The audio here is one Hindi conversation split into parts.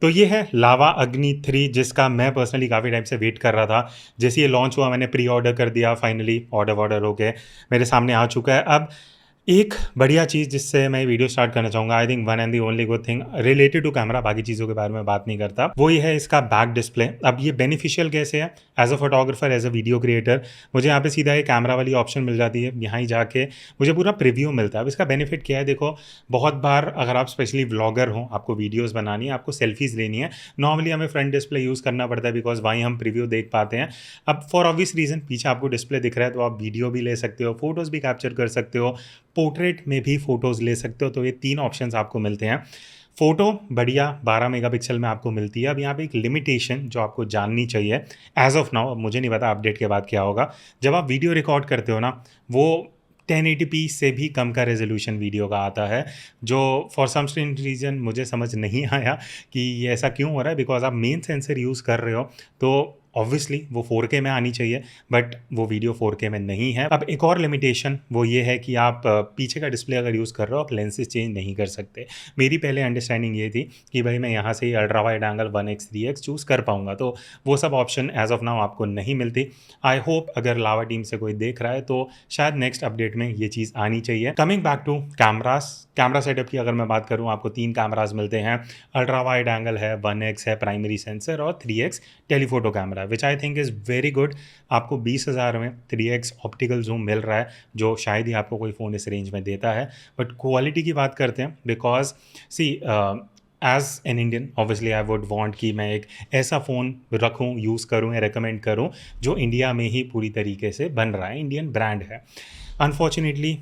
तो ये है लावा अग्नि 3 जिसका मैं पर्सनली काफ़ी टाइम से वेट कर रहा था। जैसे ये लॉन्च हुआ मैंने प्री ऑर्डर कर दिया, फाइनली ऑर्डर वॉर्डर हो के मेरे सामने आ चुका है। अब एक बढ़िया चीज़ जिससे मैं वीडियो स्टार्ट करना चाहूँगा, I think one and the only good thing related to camera, बाकी चीज़ों के बारे में बात नहीं करता, वो ये है इसका बैक डिस्प्ले। अब ये बेनिफिशियल कैसे है? As a photographer, as a video creator, मुझे यहाँ पे सीधा ये कैमरा वाली ऑप्शन मिल जाती है। यहाँ ही जाके मुझे पूरा प्रीव्यू मिलता है। अब इसका बेनिफिट क्या है? देखो, बहुत बार अगर आप स्पेशली व्लॉगर हो, आपको वीडियोज़ बनानी है, आपको सेल्फीज़ लेनी है, नॉर्मली हमें फ्रंट डिस्प्ले यूज़ करना पड़ता है बिकॉज़ वहीं हम प्रीव्यू देख पाते हैं। अब फॉर ऑब्वियस रीज़न पीछे आपको डिस्प्ले दिख रहा है, तो आप वीडियो भी ले सकते हो, फ़ोटोज़ भी कैप्चर कर सकते हो, पोर्ट्रेट में भी फ़ोटोज़ ले सकते हो। तो ये 3 ऑप्शंस आपको मिलते हैं। फ़ोटो बढ़िया 12 मेगापिक्सल में आपको मिलती है। अब यहाँ पे एक लिमिटेशन जो आपको जाननी चाहिए एज़ ऑफ़ नाउ, अब मुझे नहीं पता अपडेट के बाद क्या होगा। जब आप वीडियो रिकॉर्ड करते हो ना, वो 1080p से भी कम का रेज़ोल्यूशन वीडियो का आता है, जो फॉर सम स्ट्रेंज रीज़न मुझे समझ नहीं आया कि ये ऐसा क्यों हो रहा है। बिकॉज़ आप मेन सेंसर यूज़ कर रहे हो, तो ऑब्वियसली वो 4K में आनी चाहिए, बट वो वीडियो 4K में नहीं है। अब एक और लिमिटेशन वो ये है कि आप पीछे का डिस्प्ले अगर यूज़ कर रहे हो, आप लेंसेज चेंज नहीं कर सकते। मेरी पहले अंडरस्टैंडिंग ये थी कि भाई मैं यहाँ से ही ultra wide angle 1x 3x choose कर पाऊँगा, तो वो सब ऑप्शन एज़ ऑफ नाउ आपको नहीं मिलती। आई होप अगर लावा टीम से कोई देख रहा है तो शायद नेक्स्ट अपडेट में ये चीज़ आनी चाहिए। Coming back to cameras, camera setup की अगर मैं बात करूँ, आपको 3 कैमरास मिलते हैं। अल्ट्रा वाइड एंगल है, 1x है प्राइमरी सेंसर, और 3x telephoto camera, which I think is very good. आपको 20,000 में 3x ऑप्टिकल जूम मिल रहा है, जो शायद ही आपको कोई फ़ोन इस रेंज में देता है। बट क्वालिटी की बात करते हैं, because see as an Indian obviously I would want कि मैं एक ऐसा फ़ोन रखूं, यूज़ करूं या रिकमेंड करूं जो इंडिया में ही पूरी तरीके से बन रहा है, इंडियन ब्रांड है। अनफॉर्चुनेटली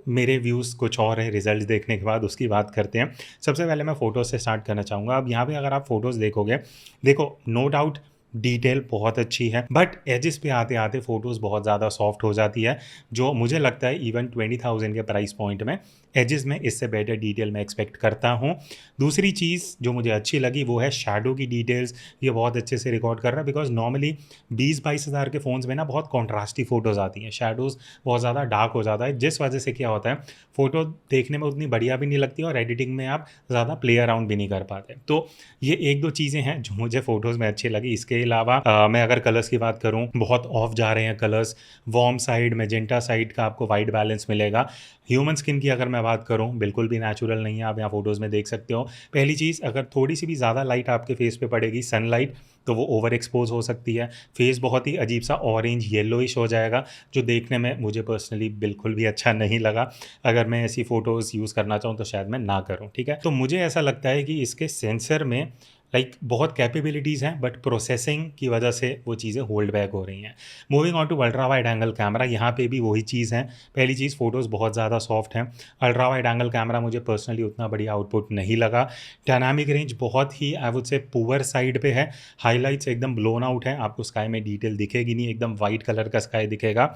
मेरे व्यूज़ कुछ और हैं रिजल्ट देखने के बाद, उसकी बात करते हैं। सबसे पहले मैं फ़ोटोज़ से स्टार्ट करना चाहूँगा। अब यहाँ पे अगर आप फ़ोटोज़ देखोगे, देखो नो डाउट डिटेल बहुत अच्छी है, बट एजेस पे आते आते फ़ोटोज़ बहुत ज़्यादा सॉफ्ट हो जाती है, जो मुझे लगता है इवन 20,000 के प्राइस पॉइंट में एजेस में इससे बेटर डिटेल मैं एक्सपेक्ट करता हूँ। दूसरी चीज़ जो मुझे अच्छी लगी वो है शैडो की डिटेल्स, ये बहुत अच्छे से रिकॉर्ड कर रहा है, बिकॉज नॉर्मली 20-22 हज़ार के फ़ोन्स में ना बहुत कॉन्ट्रास्टी फ़ोटोज़ आती हैं, शैडोज़ बहुत ज़्यादा डार्क हो जाता है, जिस वजह से क्या होता है फ़ोटो देखने में उतनी बढ़िया भी नहीं लगती और एडिटिंग में आप ज़्यादा प्ले अराउंड भी नहीं कर पाते। तो ये 1-2 चीज़ें हैं जो मुझे फ़ोटोज़ में अच्छी लगी। इसके अलावा मैं अगर कलर्स की बात करूँ, बहुत ऑफ जा रहे हैं colours, warm side, magenta side का आपको वाइट बैलेंस मिलेगा। ह्यूमन स्किन की अगर मैं बात करूँ, बिल्कुल भी नेचुरल नहीं है, आप यहाँ फ़ोटोज़ में देख सकते हो। पहली चीज़, अगर थोड़ी-सी भी ज़्यादा लाइट आपके फ़ेस पे पड़ेगी, सनलाइट, तो वो ओवर एक्सपोज़ हो सकती है। फ़ेस बहुत ही अजीब-सा ऑरेंज येलोइश हो जाएगा, जो देखने में मुझे पर्सनली बिल्कुल भी अच्छा नहीं लगा। अगर मैं ऐसी फ़ोटोज़ यूज़ करना चाहूँ तो शायद मैं ना करूँ, ठीक है? तो मुझे ऐसा लगता है कि इसके सेंसर में बहुत कैपेबिलिटीज़ हैं, बट प्रोसेसिंग की वजह से वो चीज़ें होल्ड बैक हो रही हैं। Moving on to ultra wide angle camera, यहाँ पे भी वही चीज़ है। पहली चीज़, फ़ोटोज़ बहुत ज़्यादा सॉफ्ट हैं। अल्ट्रा वाइड एंगल कैमरा मुझे पर्सनली उतना बढ़िया आउटपुट नहीं लगा। डायनामिक रेंज बहुत ही I would say poor side पे है। हाइलाइट्स एकदम ब्लोन आउट हैं, आपको स्काई में डिटेल दिखेगी नहीं, एकदम वाइट कलर का स्काई दिखेगा।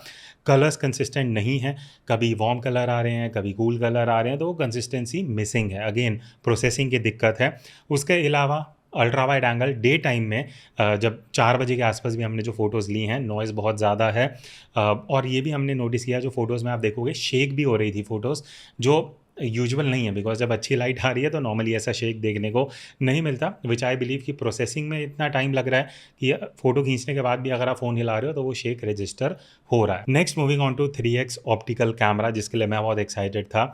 कलर्स कंसिस्टेंट नहीं है, कभी वार्म कलर आ रहे हैं, कभी कूल कलर आ रहे हैं, तो वो कंसिस्टेंसी मिसिंग है। अगेन प्रोसेसिंग की दिक्कत है। उसके अलावा ultra wide angle day time में जब 4 बजे के आसपास भी हमने जो फ़ोटोज़ ली हैं, नॉइज़ बहुत ज़्यादा है। और ये भी हमने नोटिस किया, जो फ़ोटोज़ में आप देखोगे शेक भी हो रही थी फ़ोटोज़, जो यूजुअल नहीं है, बिकॉज़ जब अच्छी लाइट आ रही है तो नॉर्मली ऐसा शेक देखने को नहीं मिलता, व्हिच आई बिलीव कि प्रोसेसिंग में इतना टाइम लग रहा है कि फ़ोटो खींचने के बाद भी अगर आप फ़ोन हिला रहे हो तो वो शेक रजिस्टर हो रहा है। Next moving on to 3x optical camera, जिसके लिए मैं बहुत एक्साइटेड था,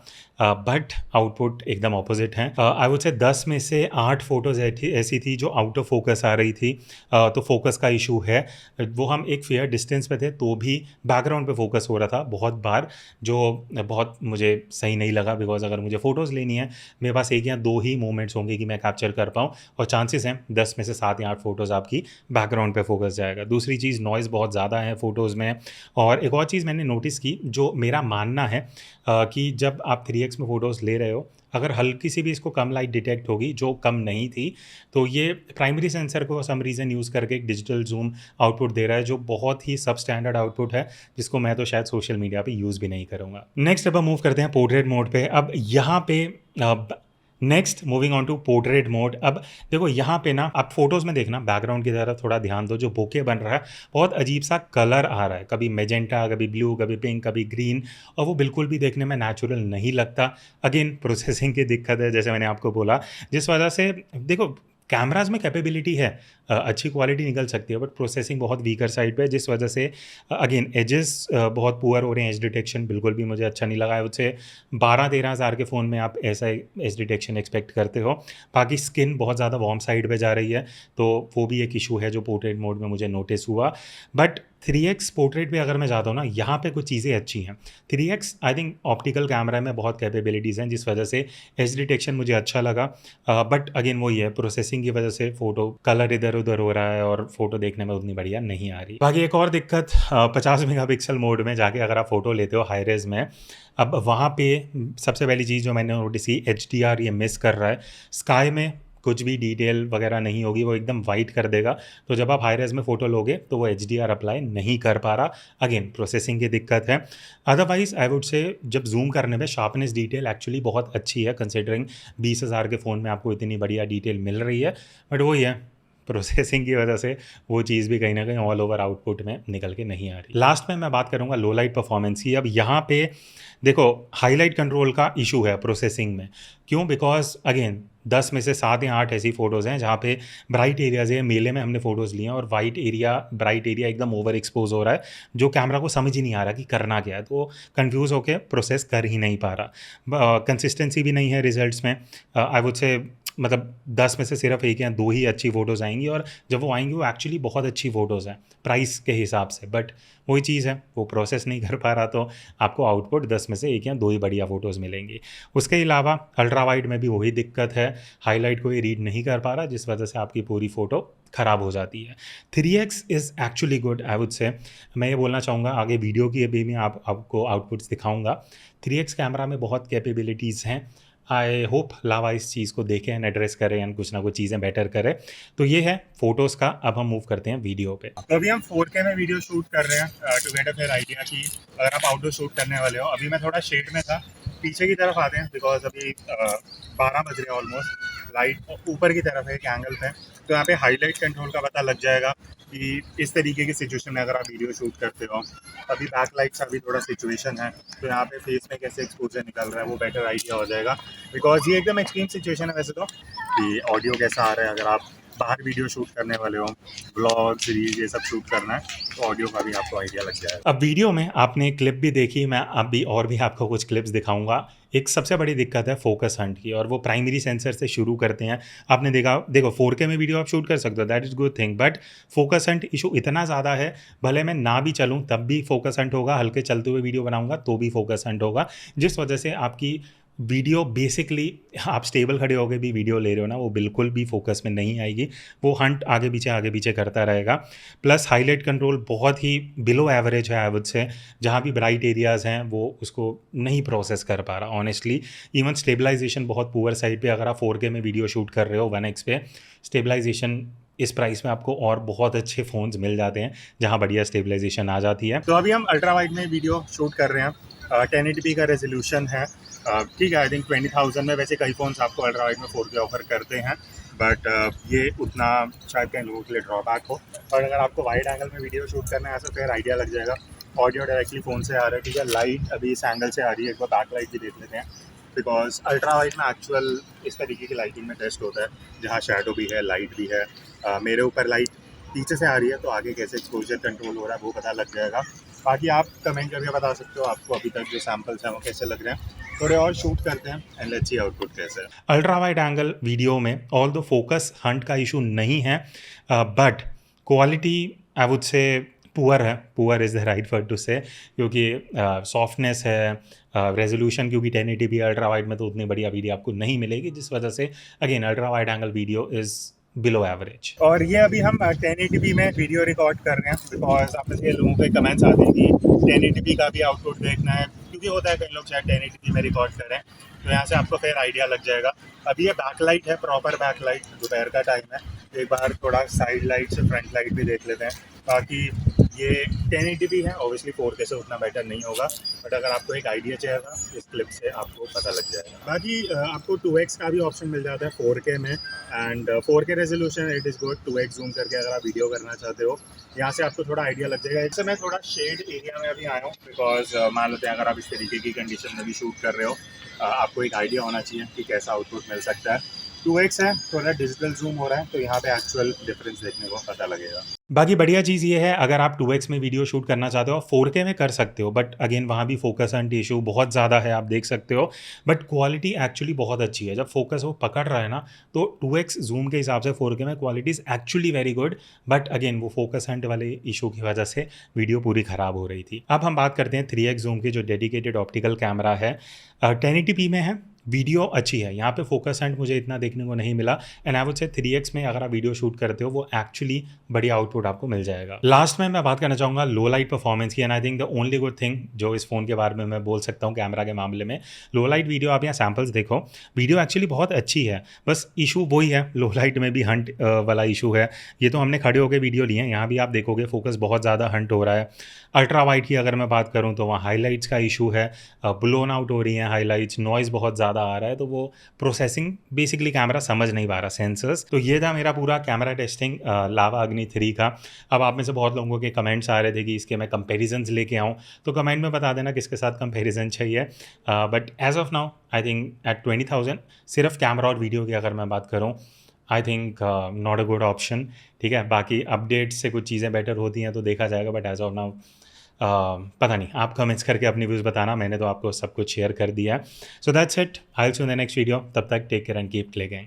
बट आउटपुट एकदम ऑपोजिट है। आई वुड से 10 में से 8 फ़ोटोज़ ऐसी थी जो आउट ऑफ फोकस आ रही थी, तो फोकस का इशू है। वो हम एक फेयर डिस्टेंस पे थे तो भी बैकग्राउंड पे फोकस हो रहा था बहुत बार, जो बहुत मुझे सही नहीं लगा, बिकॉज़ अगर मुझे फ़ोटोज़ लेनी है, मेरे पास 1 या 2 ही मोमेंट्स होंगे कि मैं कैप्चर कर पाऊँ, और चांसेस हैं 10 में से 7 या 8 फ़ोटोज़ आपकी बैकग्राउंड पे फोकस जाएगा। दूसरी चीज़, नॉइज़ बहुत ज़्यादा है फ़ोटोज़ में। और एक और चीज़ मैंने नोटिस की, जो मेरा मानना है कि जब आप 3x में फ़ोटोज़ ले रहे हो, अगर हल्की सी भी इसको कम लाइट डिटेक्ट होगी, जो कम नहीं थी, तो ये प्राइमरी सेंसर को सम रीज़न यूज़ करके एक डिजिटल ज़ूम आउटपुट दे रहा है, जो बहुत ही सब स्टैंडर्ड आउटपुट है, जिसको मैं तो शायद सोशल मीडिया पे यूज़ भी नहीं करूँगा। नेक्स्ट अब हम मूव करते हैं पोर्ट्रेट मोड पे। अब यहाँ पे next moving on to portrait mode. अब देखो यहाँ पे ना, आप फोटोज़ में देखना, बैकग्राउंड की तरफ थोड़ा ध्यान दो, जो बोके बन रहा है बहुत अजीब सा कलर आ रहा है, कभी मैजेंटा, कभी ब्लू, कभी पिंक, कभी ग्रीन, और वो बिल्कुल भी देखने में नेचुरल नहीं लगता। अगेन प्रोसेसिंग की दिक्कत है, जैसे मैंने आपको बोला, जिस वजह से देखो कैमराज़ में कैपेबिलिटी है, अच्छी क्वालिटी निकल सकती है, बट प्रोसेसिंग बहुत वीकर साइड पे है, जिस वजह से अगेन एजेस बहुत पुअर हो रहे हैं। एज डिटेक्शन बिल्कुल भी मुझे अच्छा नहीं लगा है। उससे 12-13 हज़ार के फ़ोन में आप ऐसा एज डिटेक्शन एक्सपेक्ट करते हो। बाकी स्किन बहुत ज़्यादा वार्म साइड पे जा रही है, तो वो भी एक इशू है जो पोर्ट्रेट मोड में मुझे नोटिस हुआ। बट 3x पोर्ट्रेट पे अगर मैं जाता हूँ ना, यहाँ पे कुछ चीज़ें अच्छी हैं। 3x I think optical camera में बहुत कैपेबिलिटीज़ हैं, जिस वजह से एज डिटेक्शन मुझे अच्छा लगा। बट अगेन वही है, प्रोसेसिंग की वजह से फ़ोटो कलर इधर-उधर हो रहा है और फ़ोटो देखने में उतनी बढ़िया नहीं आ रही। बाकी एक और दिक्कत 50 मेगापिक्सल मोड में जाके अगर आप फ़ोटो लेते हो हाई रेज़ में, अब वहाँ पे सबसे पहली चीज़ जो मैंने नोटिस की, एचडीआर ये मिस कर रहा है। स्काई में कुछ भी डिटेल वगैरह नहीं होगी, वो एकदम वाइट कर देगा। तो जब आप हाई रेज़ में फ़ोटो लोगे तो वो एचडीआर अप्लाई नहीं कर पा रहा। अगेन प्रोसेसिंग की दिक्कत है। अदरवाइज़ आई वुड से जब ज़ूम करने में शार्पनेस डिटेल एक्चुअली बहुत अच्छी है, कंसिडरिंग 20,000 के फ़ोन में आपको इतनी बढ़िया डिटेल मिल रही है। बट वही है, प्रोसेसिंग की वजह से वो चीज़ भी कहीं न कहीं ऑल ओवर आउटपुट में निकल के नहीं आ रही। लास्ट में मैं बात करूँगा लो लाइट परफॉर्मेंस की। अब यहाँ पे देखो, हाइलाइट कंट्रोल का इशू है प्रोसेसिंग में। क्यों? बिकॉज़ अगेन 10 में से 7 या 8 ऐसी फ़ोटोज़ हैं जहाँ पे ब्राइट एरियाज़ है। मेले में हमने फ़ोटोज़ लिए हैं और वाइट एरिया, ब्राइट एरिया एकदम ओवर एक्सपोज़ हो रहा है, जो कैमरा को समझ ही नहीं आ रहा कि करना क्या है। तो वो कन्फ्यूज़ होके प्रोसेस कर ही नहीं पा रहा। कंसिस्टेंसी भी नहीं है रिज़ल्ट्स में। आई वुड से मतलब 10 में से सिर्फ 1 या 2 ही अच्छी फ़ोटोज़ आएँगी, और जब वो आएँगी वो एक्चुअली बहुत अच्छी फ़ोटोज़ हैं, प्राइस के हिसाब से। बट वही चीज़ है, वो प्रोसेस नहीं कर पा रहा, तो आपको आउटपुट 10 में से 1 या 2 ही बढ़िया फ़ोटोज़ मिलेंगी। उसके अलावा अल्ट्रा वाइड में भी वही दिक्कत है, हाइलाइट को ये रीड नहीं कर पा रहा, जिस वजह से आपकी पूरी फ़ोटो ख़राब हो जाती है। 3x is actually good I would से। मैं ये बोलना चाहूँगा, आगे वीडियो की अभी मैं आपको आउटपुट्स दिखाऊँगा। 3x कैमरा में बहुत कैपेबिलिटीज़ हैं। आई होप लावा इस चीज़ को देखें एंड एड्रेस करें एंड कुछ ना कुछ चीज़ें बेटर करें। तो ये है फ़ोटोज़ का। अब हम मूव करते हैं वीडियो पे। तो अभी हम 4K में वीडियो शूट कर रहे हैं to get a fair idea कि अगर आप आउटडोर शूट करने वाले हो। अभी मैं थोड़ा शेड में था, पीछे की तरफ आते हैं बिकॉज अभी 12 बज रहे हैं ऑलमोस्ट। लाइट ऊपर की तरफ है एक एंगल पे, तो यहाँ पे हाईलाइट कंट्रोल का पता लग जाएगा कि इस तरीके की सिचुएशन में अगर आप वीडियो शूट करते हो। अभी बैकलाइट का भी थोड़ा सिचुएशन है, तो यहाँ पे फेस में कैसे एक्सपोजर निकल रहा है वो बेटर आइडिया हो जाएगा। बिकॉज ये एकदम एक्सट्रीम सिचुएशन है वैसे तो, कि ऑडियो कैसा आ रहा है। अगर आप बाहर वीडियो शूट करने वाले हो, ब्लॉग सीरीज ये सब शूट करना है, तो ऑडियो का भी आपको आइडिया लग जाएगा। अब वीडियो में आपने क्लिप भी देखी, मैं अभी और भी आपको कुछ क्लिप्स दिखाऊँगा। एक सबसे बड़ी दिक्कत है फ़ोकस हंट की, और वो प्राइमरी सेंसर से शुरू करते हैं। आपने देखो 4K में वीडियो आप शूट कर सकते हो, that is good thing, but focus Hunt issue इतना ज़्यादा है, भले मैं ना भी चलूँ तब भी फ़ोकस हंट होगा, हल्के चलते हुए वीडियो बनाऊँगा तो भी फ़ोकस हंट होगा, जिस वजह से आपकी वीडियो बेसिकली, आप स्टेबल खड़े होके भी वीडियो ले रहे हो ना, वो बिल्कुल भी फ़ोकस में नहीं आएगी। वो हंट आगे पीछे करता रहेगा। प्लस हाइलाइट कंट्रोल बहुत ही बिलो एवरेज है आई वुड से। जहाँ भी ब्राइट एरियाज़ हैं वो उसको नहीं प्रोसेस कर पा रहा ऑनेस्टली। इवन स्टेबलाइजेशन बहुत पुअर साइड पे। अगर आप 4K में वीडियो शूट कर रहे हो 1x पे, स्टेबलाइजेशन इस प्राइस में आपको और बहुत अच्छे फ़ोन्स मिल जाते हैं जहाँ बढ़िया स्टेबलाइजेशन आ जाती है। तो अभी हम अल्ट्रा वाइड में वीडियो शूट कर रहे हैं। 1080p का रेजोल्यूशन है। ठीक है, आई थिंक 20,000 में वैसे कई फ़ोन्स आपको अल्ट्रा वाइड में 4K ऑफर करते हैं, बट ये उतना शायद कई लोगों के लिए ड्रॉबैक हो। और अगर आपको वाइड एंगल में वीडियो शूट करना है, ऐसा फिर आइडिया लग जाएगा। ऑडियो डायरेक्टली फ़ोन से आ रहा है, ठीक है। लाइट अभी इस एंगल से आ रही है, एक बार बैक लाइट भी देख लेते हैं। बिकॉज अल्ट्रा वाइड में एक्चुअल इस तरीके की लाइटिंग में टेस्ट होता है, जहाँ शेडो भी है, लाइट भी है। मेरे ऊपर लाइट पीछे से आ रही है, तो आगे कैसे एक्सपोजर कंट्रोल हो रहा है वो पता लग जाएगा। बाकी आप कमेंट करके बता सकते हो आपको अभी तक जो सैम्पल्स हैं वो कैसे लग रहे हैं। थोड़े और शूट करते हैं एंड लेट्स सी आउटपुट कैसे है। अल्ट्रा वाइड एंगल वीडियो में ऑल द फोकस हंट का इशू नहीं है, but quality I would say poor है। Poor is the right word to say, क्योंकि सॉफ्टनेस है, रेजोल्यूशन क्योंकि 1080p अल्ट्रा वाइड में तो उतनी बढ़िया वीडियो आपको नहीं मिलेगी, जिस वजह से again ultra wide angle video is below average. और ये अभी हम 1080p में वीडियो रिकॉर्ड कर रहे हैं, बिकॉज आप में से लोगों के कमेंट्स आते हैं कि 1080p का भी आउटपुट देखना है, क्योंकि होता है कई लोग शायद 1080p में रिकॉर्ड करें, तो यहाँ से आपको फिर आइडिया लग जाएगा। अभी ये बैकलाइट है, प्रॉपर बैकलाइट, दोपहर का टाइम है। एक बार थोड़ा साइड लाइट से फ्रंट लाइट भी देख लेते हैं। बाकी ये 1080p है, ऑब्वियसली 4K से उतना बेटर नहीं होगा, बट अगर आपको एक आइडिया चाहिएगा इस क्लिप से आपको पता लग जाएगा। बाकी आपको 2x का भी ऑप्शन मिल जाता है 4K में, and 4K resolution it is good. 2x zoom करके अगर आप वीडियो करना चाहते हो, यहाँ से आपको थोड़ा आइडिया लग जाएगा। इससे मैं थोड़ा शेड एरिया में अभी आया हूँ, बिकॉज मान लेते हैं अगर आप इस तरीके की कंडीशन में भी शूट कर रहे हो, आपको एक आइडिया होना चाहिए कि कैसा आउटपुट मिल सकता है। 2x है, थोड़ा डिजिटल जूम हो रहा है, तो यहाँ पे एक्चुअल डिफरेंस देखने को पता लगेगा। बाकी बढ़िया चीज़ ये है, अगर आप 2x में वीडियो शूट करना चाहते हो, 4K में कर सकते हो, बट अगेन वहाँ भी फोकस एंड इशू बहुत ज़्यादा है, आप देख सकते हो। बट क्वालिटी एक्चुअली बहुत अच्छी है, जब फोकस वो पकड़ रहा है ना, तो 2x जूम के हिसाब से 4K में quality is actually very good. But again वो फोकस एंड वाले इशू की वजह से वीडियो पूरी ख़राब हो रही थी। अब हम बात करते हैं 3x जूम की, जो डेडिकेटेड ऑप्टिकल कैमरा है, 1080p में है, वीडियो अच्छी है। यहाँ पे फोकस एंड मुझे इतना देखने को नहीं मिला, एंड आई वुड से 3x में अगर आप वीडियो शूट करते हो, वो एक्चुअली बढ़िया आउटपुट आपको मिल जाएगा। लास्ट में मैं बात करना चाहूँगा लो लाइट परफॉर्मेंस की, and I think the only good thing जो इस फ़ोन के बारे में मैं बोल सकता हूँ कैमरा के मामले में, लो लाइट वीडियो। आप यहाँ सैम्पल्स देखो, वीडियो एक्चुअली बहुत अच्छी है, बस इशू वही है, लो लाइट में भी हंट वाला इशू है। ये तो हमने खड़े होकर वीडियो लिए हैं, यहाँ भी आप देखोगे फोकस बहुत ज़्यादा हंट हो रहा है। अल्ट्रा वाइड की अगर मैं बात करूँ तो वहाँ हाईलाइट्स का इशू है, ब्लोन आउट हो रही हैं हाईलाइट्स, नॉइज़ बहुत ज़्यादा आ रहा है, तो वो प्रोसेसिंग बेसिकली कैमरा समझ नहीं पा रहा, सेंसर्स। तो ये था मेरा पूरा कैमरा टेस्टिंग लावा अग्नि 3 का। अब आप में से बहुत लोगों के कमेंट्स आ रहे थे कि इसके मैं कंपैरिजंस लेके आऊँ, तो कमेंट में बता देना किसके साथ कंपैरिजन चाहिए। But as of now I think at 20,000 सिर्फ कैमरा और वीडियो की अगर मैं बात करूँ, I think not a good option. ठीक है, बाकी अपडेट से कुछ चीज़ें बेटर होती हैं तो देखा जाएगा, बट एज ऑफ नाउ पता नहीं, आप कमेंट्स करके अपनी व्यूज़ बताना, मैंने तो आपको सब कुछ शेयर कर दिया है। So that's it, I will see you in the next video, तब तक take care and keep clicking.